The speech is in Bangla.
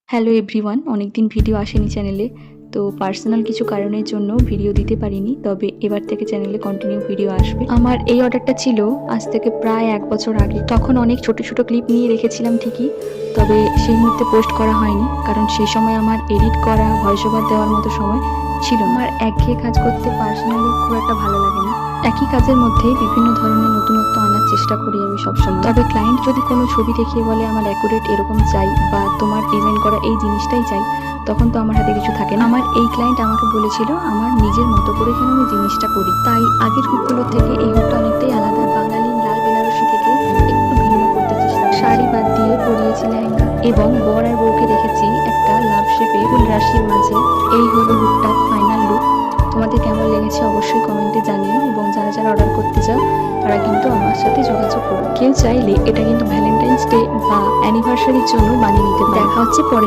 হ্যালো এভরিওয়ান, অনেকদিন ভিডিও আসেনি চ্যানেলে। তো পার্সোনাল কিছু কারণের জন্য ভিডিও দিতে পারিনি, তবে এবার থেকে চ্যানেলে কন্টিনিউ ভিডিও আসবে। আমার এই অর্ডারটা ছিল আজ থেকে প্রায় 1 বছর আগে। তখন অনেক ছোট ছোট ক্লিপ নিয়ে রেখেছিলাম ঠিকই, তবে সেই মুহূর্তে পোস্ট করা হয়নি, কারণ সেই সময় আমার এডিট করা, ভয়েস ওভার দেওয়ার মতো সময় ছিল। আমার একঘেয়ে কাজ করতে পার্সোনালি খুব একটা ভালো লাগে না। একই কাজের মধ্যে বিভিন্ন ধরনের নতুনত্ব আনার চেষ্টা করি আমি সবসময়। তবে ক্লায়েন্ট যদি কোনো ছবি দেখিয়ে বলে আমার অ্যাকুরেট এরকম চাই বা তোমার ডিজাইন করা এই জিনিসটাই চাই, তখন তো আমার হাতে কিছু থাকে না। আমার এই ক্লায়েন্ট আমাকে বলেছিল আমার নিজের মতো করে যেন আমি জিনিসটা করি, তাই আগের হুকগুলোর থেকে এই হুকটা অনেকটাই আলাদা। বাঙালি লাল বেনারসি থেকে একটু ভিন্ন করতে চেষ্টা, শাড়ি বাদ দিয়ে পরিয়েছি লেহেঙ্গা, এবং বর আর বউকে রেখেছি একটা লাভ শেপে ফুল রাশির মাঝে। এই হলো হুকটার ফাইনাল লুক। তোমাদের কেমন লেগেছে অবশ্যই কমেন্টে জানিও, এবং যারা যারা অর্ডার করতে চাও তারা কিন্তু আমার সাথে যোগাযোগ করো। কেউ চাইলে এটা কিন্তু ভ্যালেন্টাইন্স ডে বা অ্যানিভার্সারির জন্য বানিয়ে নিতে পারো। দেখা হচ্ছে পরে।